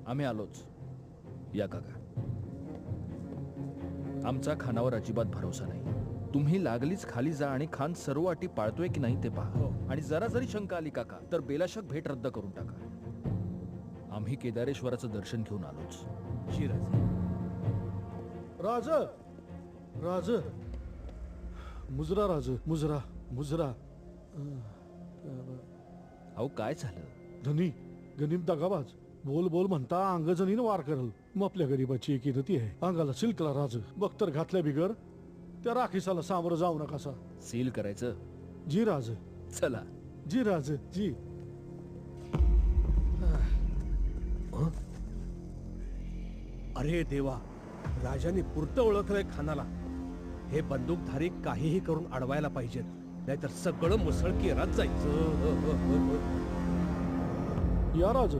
आम्ही आलोच. या काका. आमचा खानावर अजिबात भरोसा नाही. तुम्ही लागलीच खाली जा आणि खान सर्व अटी पाळतोय की नाही ते पहा. आणि जरा जरी शंका आली काका तर बेलाशक भेट रद्द करून टाका. आम्ही केदारेश्वराचं दर्शन घेऊन आलोच. जी राज राज मुजरा राज मुजरा मुजरा. अहो काय झालं? धनी गनिम दगाबाज बोल बोल म्हणता अंग जणीनं वार करल. मग आपल्या गरीबाची एक इरती आहे. अंगाला सिल्कला राज बख्तर घातल्या बिगर त्या राखीसाला सामोरं जाऊ नकासा. सील करायचं? जी राज. चला. जी राज जी. अरे देवा, राजाने पुरतं ओळखलंय खानाला. हे बंदूकधारी काहीही करून अडवायला पाहिजेत, नाहीतर सगळं मुसळकी रात जायचं. या राज.